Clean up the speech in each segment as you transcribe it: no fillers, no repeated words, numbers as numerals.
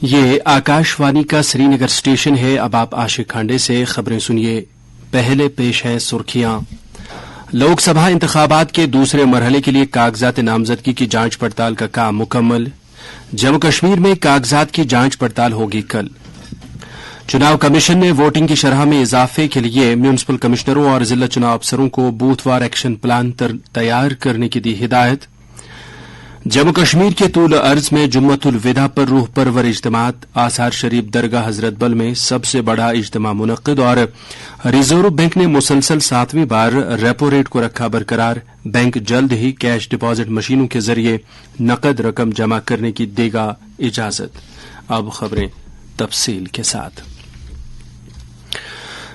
ये आकाशवाणी का श्रीनगर स्टेशन है। अब आप आशिक खांडे से खबरें सुनिए। पहले पेश है सुर्खियां। लोकसभा इंतखाबात के दूसरे मरहले के लिए कागजात नामजदगी की जांच पड़ताल का काम मुकम्मल। जम्मू कश्मीर में कागजात की जांच पड़ताल होगी कल। चुनाव कमीशन ने वोटिंग की शरह में इजाफे के लिए म्यूनिसिपल कमिश्नरों और जिला चुनाव अफसरों को बूथवार एक्शन प्लान तैयार करने की दी हिदायत। जम्मू कश्मीर के तूल अर्ज में जुम्मतुल विदा पर रूह परवर इज्तिमात। आसार शरीफ दरगाह हजरत बल में सबसे बड़ा इज्तिमा मुनक्किद और रिजर्व बैंक ने मुसलसल 7वीं बार रेपो रेट को रखा बरकरार। बैंक जल्द ही कैश डिपॉजिट मशीनों के जरिए नकद रकम जमा करने की देगा इजाजत। अब खबरें तफसील के साथ।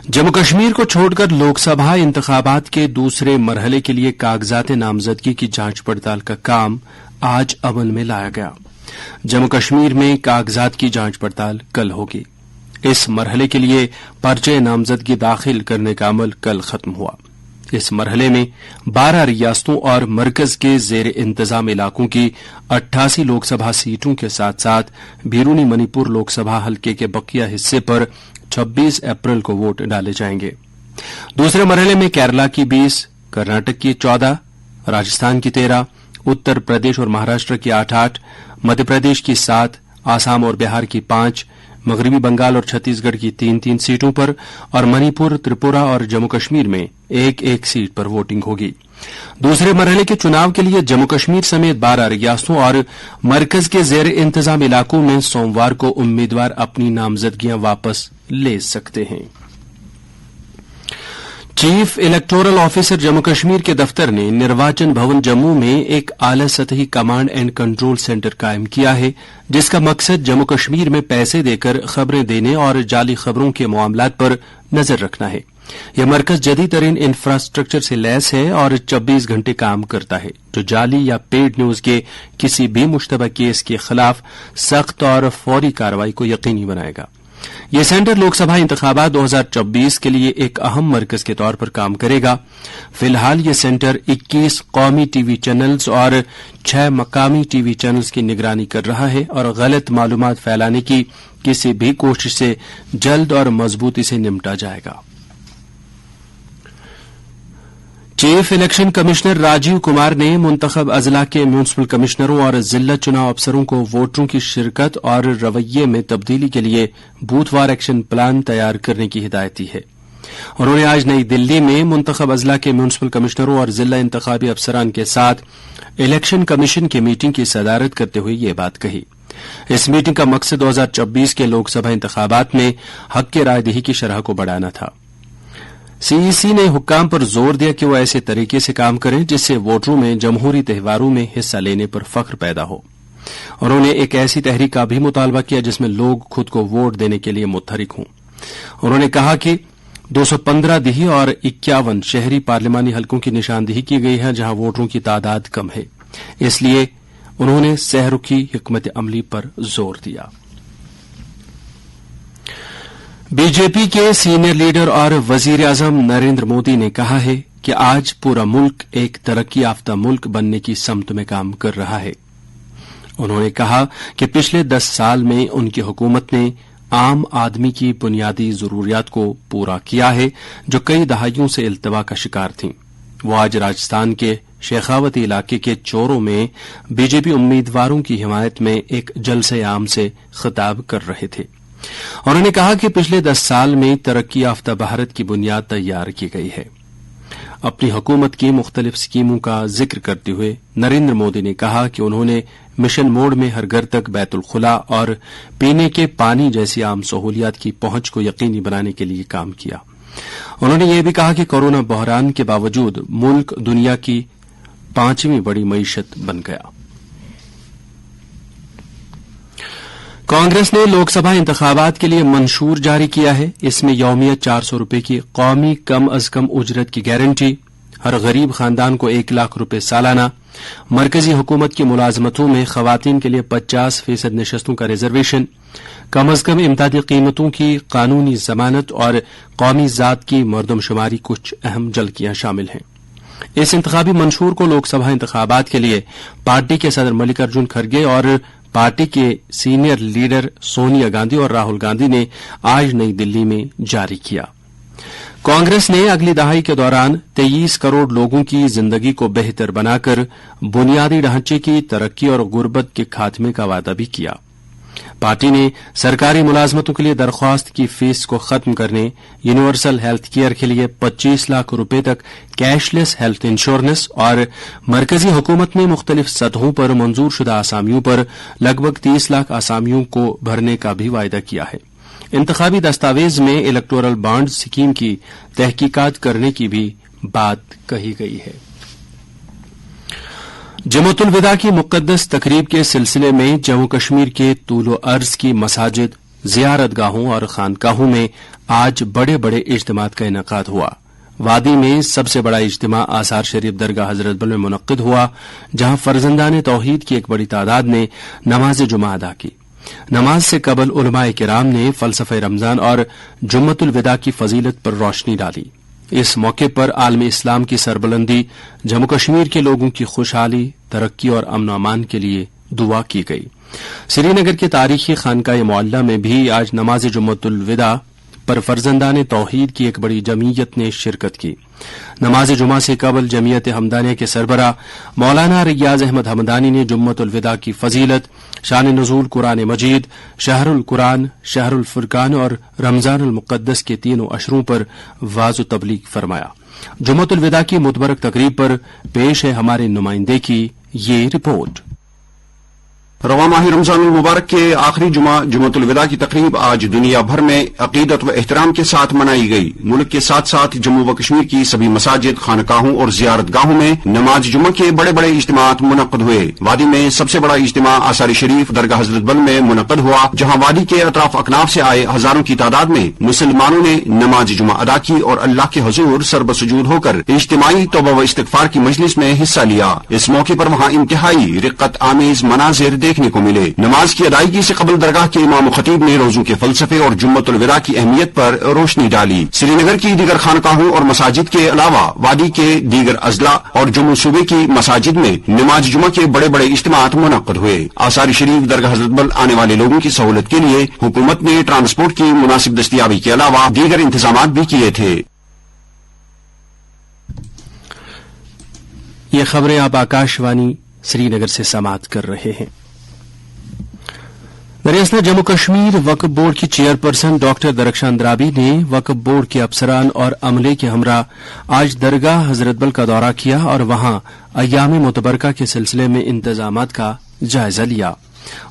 जम्मू कश्मीर को छोड़कर लोकसभा इंतखाबात के दूसरे मरहले के लिए कागजात नामजदगी की जांच पड़ताल का काम आज अमल में लाया गया। जम्मू कश्मीर में कागजात की जांच पड़ताल कल होगी। इस मरहले के लिए पर्चे नामजदगी दाखिल करने का अमल कल खत्म हुआ। इस मरहले में 12 रियासतों और मरकज के जेर इंतजाम इलाकों की 88 लोकसभा सीटों के साथ साथ बीरूनी मणिपुर लोकसभा हल्के के बकिया हिस्से पर 26 अप्रैल को वोट डाले जाएंगे। दूसरे मरहले में केरला की 20, कर्नाटक की 14, राजस्थान की 13, उत्तर प्रदेश और महाराष्ट्र की 8-8, मध्य प्रदेश की 7, आसाम और बिहार की 5, मगरबी बंगाल और छत्तीसगढ़ की 3-3 सीटों पर और मणिपुर, त्रिपुरा और जम्मू कश्मीर में 1-1 सीट पर वोटिंग होगी। दूसरे मरहले के चुनाव के लिए जम्मू कश्मीर समेत 12 रियासतों और मरकज के जेर इंतजाम इलाकों में सोमवार को उम्मीदवार अपनी नामजदगियां वापस ले सकते हैं। Chief electoral officer Jammu Kashmir के दफ्तर ने निर्वाचन भवन जम्मू में एक आला सतही कमांड एंड कंट्रोल सेंटर कायम किया है, जिसका मकसद जम्मू कश्मीर में पैसे देकर खबरें देने और जाली खबरों के मामलात पर नजर रखना है। यह मरकज जदीद तरीन इंफ्रास्ट्रक्चर से लैस है और 24 घंटे काम करता है, जो जाली या पेड न्यूज के किसी भी मुश्तबह केस के खिलाफ सख्त और फौरी कार्रवाई को यकीनी बनाएगा। यह सेंटर लोकसभा इंतखाबात 2024 के लिए एक अहम मरकज के तौर पर काम करेगा। फिलहाल यह सेंटर 21 कौमी टीवी चैनल्स और 6 मकामी टीवी चैनल्स की निगरानी कर रहा है और गलत मालूमात फैलाने की किसी भी कोशिश से जल्द और मजबूती से निपटा जाएगा। Chief election commissioner Rajiv Kumar ने मुंतखब अजला के म्यूनिसिपल कमिश्नरों और जिला चुनाव अफसरों को वोटरों की शिरकत और रवैये में तब्दीली के लिए बूथवार एक्शन प्लान तैयार करने की हिदायत दी है। उन्होंने आज नई दिल्ली में मुंतखब अजला के म्यूनिसिपल कमिश्नरों और जिला इंतखाबी अफसरान के साथ इलेक्शन कमीशन की मीटिंग की सदारत करते हुए ये बात कही। इस मीटिंग का मकसद 2024 के लोकसभा इंतखाबात में हक की रायदही की शरह को बढ़ाना था। सीईसी ने हुक्काम पर जोर दिया कि वो ऐसे तरीके से काम करें जिससे वोटरों में जमहूरी त्योहारों में हिस्सा लेने पर फख्र पैदा हो। उन्होंने एक ऐसी तहरीक का भी मुतालबा किया जिसमें लोग खुद को वोट देने के लिए मुतहरिक हों। उन्होंने कहा कि 215 दिही और 51 शहरी पार्लिमानी हलकों की निशानदेही की गई है जहां वोटरों की तादाद कम है, इसलिए उन्होंने सहरुखी हिकमत अमली पर जोर दिया। बीजेपी के सीनियर लीडर और वजीर आजम नरेंद्र मोदी ने कहा है कि आज पूरा मुल्क एक तरक्की याफ्ता मुल्क बनने की समत में काम कर रहा है। उन्होंने कहा कि पिछले 10 साल में उनकी हुकूमत ने आम आदमी की बुनियादी जरूरियात को पूरा किया है जो कई दहाइयों से इल्तवा का शिकार थीं। वो आज राजस्थान के शेखावती इलाके के चोरों में बीजेपी उम्मीदवारों की हिमायत में एक जलसे आम से खिताब कर रहे थे। उन्होंने कहा कि पिछले 10 साल में तरक्की याफ्ता भारत की बुनियाद तैयार की गई है। अपनी हुकूमत की मुख्तलिफ स्कीमों का जिक्र करते हुए नरेंद्र मोदी ने कहा कि उन्होंने मिशन मोड में हर घर तक बैतुल खुला और पीने के पानी जैसी आम सहूलियात की पहुंच को यकीनी बनाने के लिए काम किया। उन्होंने यह भी कहा कि कोरोना बहरान के बावजूद मुल्क दुनिया की 5वीं बड़ी मईशत बन गया। कांग्रेस ने लोकसभा इंतखाबात के लिए मंशूर जारी किया है। इसमें यौमियत 400 रुपए की कौमी कम अज कम उजरत की गारंटी, हर गरीब खानदान को 1 लाख रुपए सालाना, मरकजी हुकूमत की मुलाजमतों में खवातीन के लिए 50% नशस्तों का रिजर्वेशन, कम अज कम इमदादी कीमतों की कानूनी जमानत और कौमी जात की मर्दमशुमारी कुछ अहम जल्कियां शामिल हैं। इस इंतखाबी मंशूर को लोकसभा इंतखाबात के लिए पार्टी के सदर मल्लिकार्जुन खड़गे और पार्टी के सीनियर लीडर सोनिया गांधी और राहुल गांधी ने आज नई दिल्ली में जारी किया। कांग्रेस ने अगली दहाई के दौरान 23 करोड़ लोगों की जिंदगी को बेहतर बनाकर बुनियादी ढांचे की तरक्की और गुर्बत के खात्मे का वादा भी किया। पार्टी ने सरकारी मुलाजमतों के लिए दरख्वास्त की फीस को खत्म करने, यूनिवर्सल हेल्थ केयर के लिए 25 लाख रुपए तक कैशलेस हेल्थ इंश्योरेंस और मरकजी हुकूमत में मुख्तलिफ सतहों पर मंजूर शुदा आसामियों पर लगभग 30 लाख आसामियों को भरने का भी वायदा किया है। इंतखाबी दस्तावेज में इलेक्टोरल बॉन्ड स्कीम की तहकीकात करने की भी बात कही गई है। जमुअतुल विदा की मुक़द्दस तकरीब के सिलसिले में जम्मू कश्मीर के तूलो अर्ज की मसाजिद, जियारतगाहों और खानकाहों में आज बड़े बड़े इज्तिमात का इनेकाद हुआ। वादी में सबसे बड़ा इज्तिमा आसार शरीफ दरगाह हजरतबल में मुनक्किद हुआ, जहां फर्जंदान तौहीद की एक बड़ी तादाद ने नमाज जुमा अदा की। नमाज से कबल उलमाए किराम ने फलसफे रमजान और जुम्मतुल विदा की फजीलत पर रोशनी डाली। इस मौके पर आलम इस्लाम की सरबुलंदी, जम्मू कश्मीर के लोगों की खुशहाली, तरक्की और अमन अमान के लिए दुआ की गई। श्रीनगर के तारीखी खानकाए मुअल्ला में भी आज नमाज जुम्मतुल विदा पर फर्जंदान तौहीद की एक बड़ी जमीयत ने शिरकत की। नमाज जुमा से कबल जमीयत हमदानिया के सरबरा मौलाना रियाज अहमद हमदानी ने जुम्मतुल विदा की फजीलत, शान नुज़ूल कुरान मजीद, शहरुल कुरान, शहरुल फुरकान और रमजानुल मुक़द्दस के तीनों अशरों पर वाज़ तबलीग फरमाया। जुम्मतुल विदा की मुतबरक तकरीब पर पेश है हमारे नुमाइंदे की ये रिपोर्ट। रवा माह रमजानुल मुबारक के आखिरी जुमा जुम्मतुल विदा की तकरीब आज दुनिया भर में अकीदत व एहतराम के साथ मनाई गई। मुल्क के साथ साथ जम्मू व कश्मीर की सभी मसाजिद, खानकाहों और जियारतगाहों में नमाज जुमा के बड़े बड़े इज्तिमात मुनक्कद हुए। वादी में सबसे बड़ा इज्तिमा आसारी शरीफ दरगाह हजरतबल में मुनक्कद हुआ, जहां वादी के अतराफ अकनाफ से आए हजारों की तादाद में मुसलमानों ने नमाज जुमा अदा की और अल्लाह के हुजूर सरबसुजूद होकर इज्तिमाई तौबा व इस्तिगफार की मजलिस में हिस्सा लिया। इस मौके पर वहां इंतहाई रिक्कत आमेज मनाजिर देखने को मिले। नमाज की अदायगी से कबल दरगाह के इमाम खतीब ने रोजों के फलसफे और जुम्मतुल विदा की अहमियत पर रोशनी डाली। श्रीनगर की दीगर खानकाहों और मसाजिद के अलावा वादी के दीगर अजला और जम्मू सूबे की मसाजिद में नमाज जुमा के बड़े बड़े इज्तिमात मुनक्कद हुए। आसारी शरीफ दरगाह हजरतबल आने वाले लोगों की सहूलत के लिए हुकूमत ने ट्रांसपोर्ट की मुनासिब दस्तियाबी के अलावा दीगर इंतजाम भी किए थे। ये खबरें आप आकाशवाणी श्रीनगर से समाअत कर रहे हैं। दरअसल जम्मू कश्मीर वक्फ बोर्ड की चेयरपर्सन डॉक्टर दरख्शान अंद्राबी ने वक्फ बोर्ड के अफसरान और अमले के हमरा आज दरगाह हजरतबल का दौरा किया और वहां अय्याम मुतबरका के सिलसिले में इंतजामात का जायजा लिया।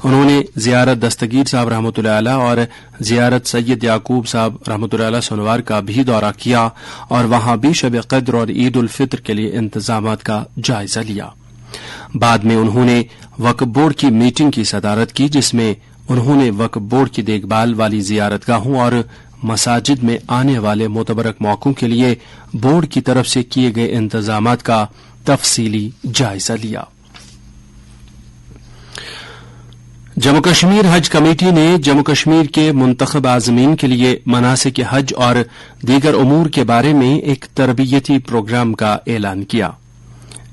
उन्होंने जियारत दस्तगीर साहब रहमतुल्लाह अलैह और जियारत सैयद याकूब साहब रहमतुल्लाह अलैह सोनवार का भी दौरा किया और वहां भी शब कद्र और ईद उल फित्र के लिए इंतजामात का जायजा लिया। बाद में उन्होंने वक्फ बोर्ड की मीटिंग की सदारत की, जिसमें उन्होंने वक्फ बोर्ड की देखभाल वाली जियारतगाहों और मसाजिद में आने वाले मुतबरक मौकों के लिए बोर्ड की तरफ से किए गए इंतजामात का तफसीली जायजा लिया। जम्मू कश्मीर हज कमेटी ने जम्मू कश्मीर के मुंतखब आज़मीन के लिए मनासिक हज और दीगर उमूर के बारे में एक तरबियती प्रोग्राम का ऐलान किया।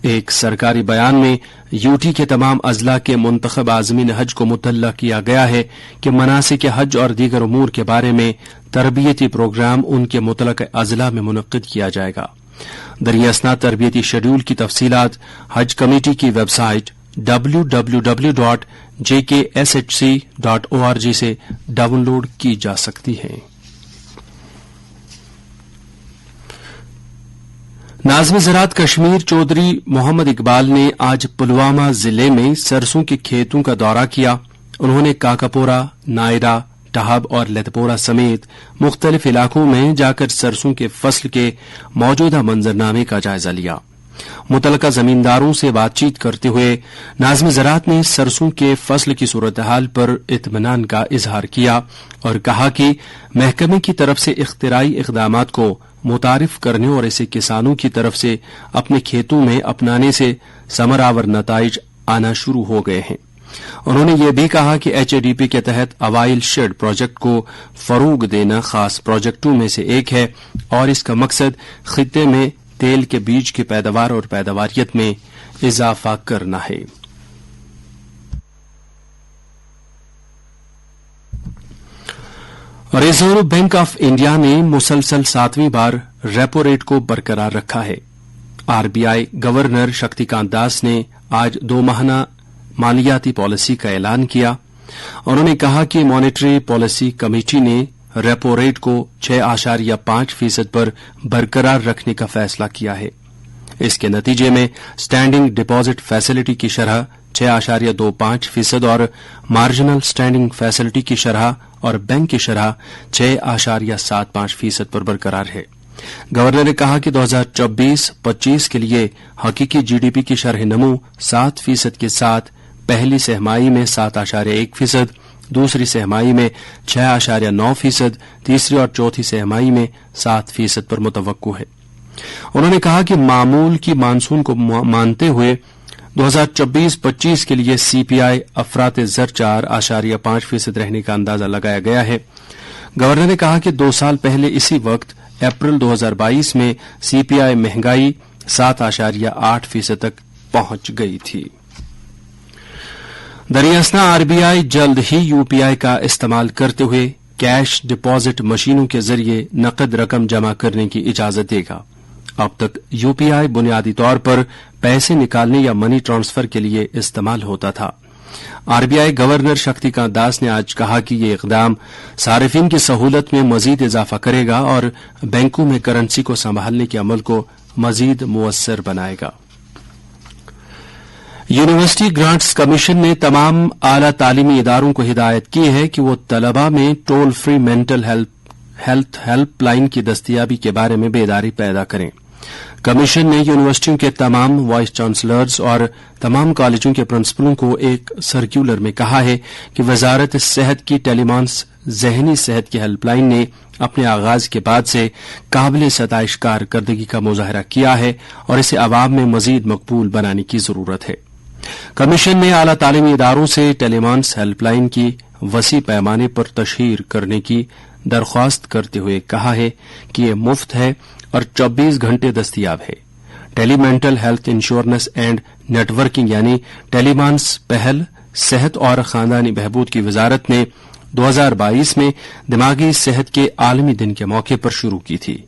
एक सरकारी बयान में यूटी के तमाम अजला के मुंतखब आज़मीन हज को मुतल्ला किया गया है कि मनासिक हज और दीगर उमूर के बारे में तरबियती प्रोग्राम उनके मुतलक अजला में मुनक्किद किया जाएगा। दरियासना तरबियती शेड्यूल की तफसीलात हज कमेटी की वेबसाइट www.jkshc.org से डाउनलोड की जा सकती हैं। नाज़िम ज़राअत कश्मीर चौधरी मोहम्मद इकबाल ने आज पुलवामा जिले में सरसों के खेतों का दौरा किया। उन्होंने काकापोरा, नायरा, टहब और लेतपोरा समेत मुख्तलिफ इलाकों में जाकर सरसों के फसल के मौजूदा मंजरनामे का जायजा लिया। मुतलका जमींदारों से बातचीत करते हुए नाज़िम ज़राअत ने सरसों के फसल की सूरत हाल पर इत्मीनान का इजहार किया और कहा कि महकमे की तरफ से इख्तिराई इक़दामात को मुतारिफ करने और इसे किसानों की तरफ से अपने खेतों में अपनाने से समरावर नताइज आना शुरू हो गए हैं। उन्होंने ये भी कहा कि एचएडीपी के तहत अवाइल शेड प्रोजेक्ट को फरोग देना खास प्रोजेक्टों में से एक है और इसका मकसद खित्ते में तेल के बीज की पैदावार और पैदावारियत में इजाफा करना है। रिजर्व बैंक ऑफ इंडिया ने मुसलसल 7वीं बार रेपो रेट को बरकरार रखा है। आरबीआई गवर्नर शक्तिकांत दास ने आज 2 माहाना मालियाती पॉलिसी का ऐलान किया। उन्होंने कहा कि मॉनेटरी पॉलिसी कमेटी ने रेपो रेट को 6.5% पर बरकरार रखने का फैसला किया है। इसके नतीजे में स्टैंडिंग डिपॉजिट फैसिलिटी की शरह 6.25% और मार्जिनल स्टैंडिंग फैसिलिटी की शरह और बैंक की शरह 6.75% पर बरकरार है। गवर्नर ने कहा कि 2024-25 के लिए हकीकी जीडीपी की शरह नमू 7% के साथ पहली सहमाही में 7.1%, दूसरी सहमाही में 6.9%, तीसरी और चौथी सहमाही में 7% पर मुतवक्को है। उन्होंने कहा कि मामूल की मानसून को मानते हुए 2024-25 के लिए सीपीआई अफराते ज़र 4.5% रहने का अंदाजा लगाया गया है। गवर्नर ने कहा कि 2 साल पहले इसी वक्त अप्रैल 2022 में सीपीआई महंगाई 7.8% तक पहुंच गई थी। दरियासना आरबीआई जल्द ही यूपीआई का इस्तेमाल करते हुए कैश डिपॉजिट मशीनों के जरिए नकद रकम जमा करने की इजाजत देगा। अब तक यूपीआई बुनियादी तौर पर पैसे निकालने या मनी ट्रांसफर के लिए इस्तेमाल होता था। आरबीआई गवर्नर शक्तिकांत दास ने आज कहा कि ये इकदाम सारिफिन की सहूलत में मजीद इजाफा करेगा और बैंकों में करेंसी को संभालने के अमल को मजीद मुयस्सर बनाएगा। यूनिवर्सिटी ग्रांट्स कमीशन ने तमाम आला तालीमी इदारों को हिदायत की है कि वो तलबा में toll free mental health helpline की दस्तयाबी के बारे में बेदारी पैदा करें। कमीशन ने यूनिवर्सिटियों के तमाम वाइस चांसलर्स और तमाम कॉलेजों के प्रिंसिपलों को एक सर्कुलर में कहा है कि वजारत सेहत की टेलीमांस जहनी सेहत की हेल्पलाइन ने अपने आगाज के बाद से काबिल सताइश कारकर्दगी का मुजाहरा किया है और इसे अवाम में मजीद मकबूल बनाने की जरूरत है। कमीशन ने आला तालीमी इदारों से टेलीमांस हेल्पलाइन की वसी पैमाने पर तशहीर करने की दरख्वास्त करते हुए कहा है कि ये मुफ्त है और 24 घंटे दस्तयाब है। टेलीमेंटल हेल्थ इंश्योरेंस एंड नेटवर्किंग यानी टेलीमांस पहल सेहत और खानदानी बहबूद की वजारत ने 2022 में दिमागी सेहत के आलमी दिन के मौके पर शुरू की थी।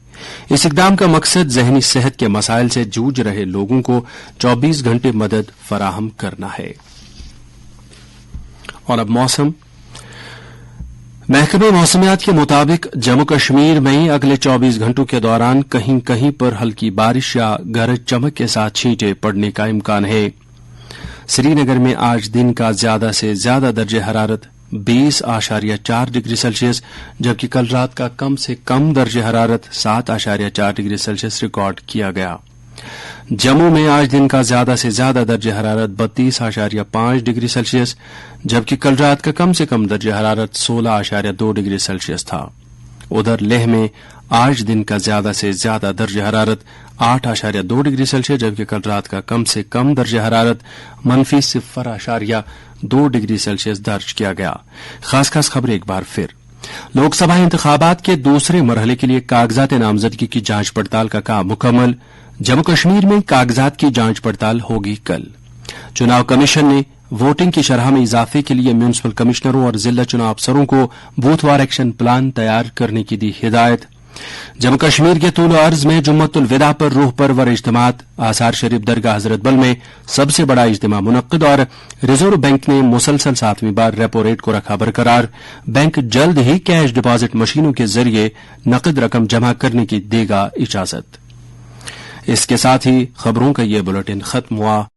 इस इकदाम का मकसद जहनी सेहत के मसाइल से जूझ रहे लोगों को 24 घंटे मदद फराहम करना है। और अब मौसम। महकमे मौसमियात के मुताबिक जम्मू कश्मीर में अगले 24 घंटों के दौरान कहीं कहीं पर हल्की बारिश या गरज चमक के साथ छींटे पड़ने का इम्कान है। श्रीनगर में आज दिन का ज्यादा से ज्यादा दर्जे हरारत 20.4 डिग्री सेल्सियस जबकि कल रात का कम से कम दर्जे हरारत 7.4 डिग्री सेल्सियस रिकॉर्ड किया गया। जम्मू में आज दिन का ज्यादा से ज्यादा दर्जे हरारत 32.5 डिग्री सेल्सियस जबकि कल रात का कम से कम दर्जे हरारत 16.2 डिग्री सेल्सियस था। उधर लेह में आज दिन का ज्यादा से ज्यादा दर्जे हरारत 8.2 डिग्री सेल्सियस जबकि कल रात का कम से कम दर्जे हरारत -0.2 डिग्री सेल्सियस दर्ज किया गया। खास खास खबरें एक बार फिर। लोकसभा इंतखाबात के दूसरे मरहले के लिए कागजात नामजदगी की जांच पड़ताल का काम मुकम्मल। जम्मू कश्मीर में कागजात की जांच पड़ताल होगी कल। चुनाव कमीशन ने वोटिंग की शरह में इजाफे के लिए म्यूनिसिपल कमिश्नरों और जिला चुनाव अफसरों को बूथवार एक्शन प्लान तैयार करने की दी हिदायत। जम्मू कश्मीर के तूल अर्ज में जुम्मतुल विदा पर रूह परवर इज्तिमात आसार शरीफ दरगाह हजरत बल में सबसे बड़ा इज्तिमा मुनक्किद और रिजर्व बैंक ने मुसलसल 7वीं बार रेपो रेट को रखा बरकरार। बैंक जल्द ही कैश डिपॉजिट मशीनों के जरिए नकद रकम जमा करने की देगा इजाजत। इसके साथ ही खबरों का ये बुलेटिन खत्म हुआ।